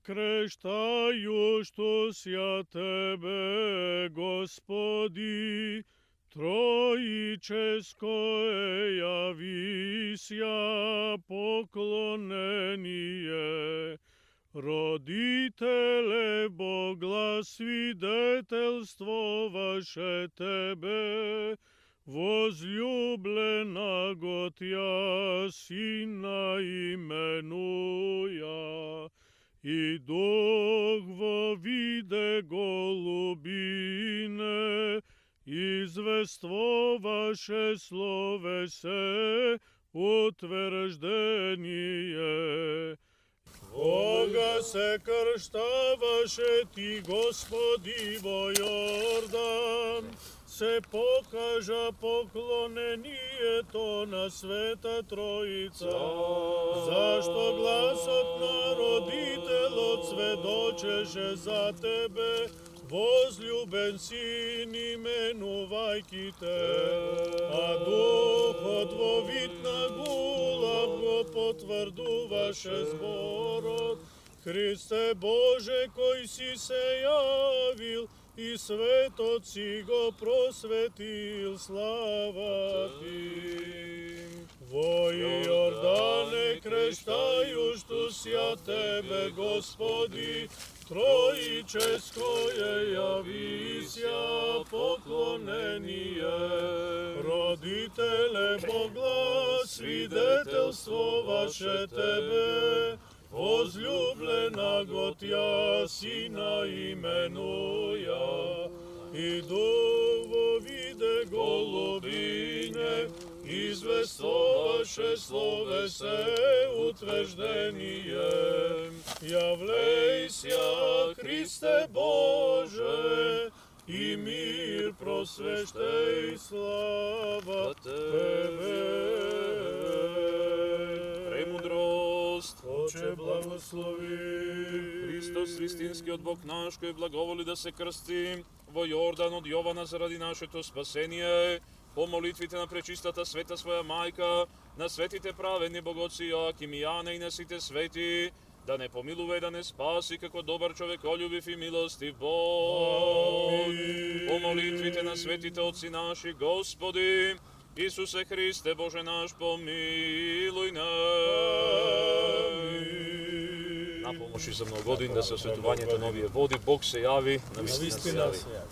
крещаю, що ся Тебе, Господи, Троическое явися поклонение. Родителе Бога, свидетельство ваше Тебе, возлюбленаго Тя Сина именуя, и дух во виде голубине, извество ваше словесе утверждение. Бога се кръщаваше ти, Господи, во Йордан, се покажа поклонението на Света Троица. Защо гласът на родителот сведочеше за Тебе, возлюбен син, именувайки Те, а духот во вид на гулав го потвърдуваше зборот. Христе Боже, кој си се явил и светот си го просветил, слава Ти. Во Йордане крещајушту ся Тебе, Господи, Троическое явися поклонение. Родителе Бога, свидетелство ваше Тебе, возлюбленаго Тя Сина именуя, и дух во виде голубине, извествоваше словесе утверждение. Явлейся, Христе Боже, и мир просвещей, слава Тебе. Премудрост, Отче, благослови. Христос, вистинскиот Бог наш, кој благоволи да се крсти во Јордан од Јована заради нашето спасение, по молитвите на пречистата света своја мајка, на светите праведни богоци Јоаким и Јане и на сите свети, да не помилува и да не спаси како добар човеколюбив и милостив Бог. Амин. По молитвите на светите отци наши, Господи, Исусе Христе, Боже наш, помилуј нас. На помош и за многогодин да се осветувањето на овие води, Бог се јави, на вистина се јави.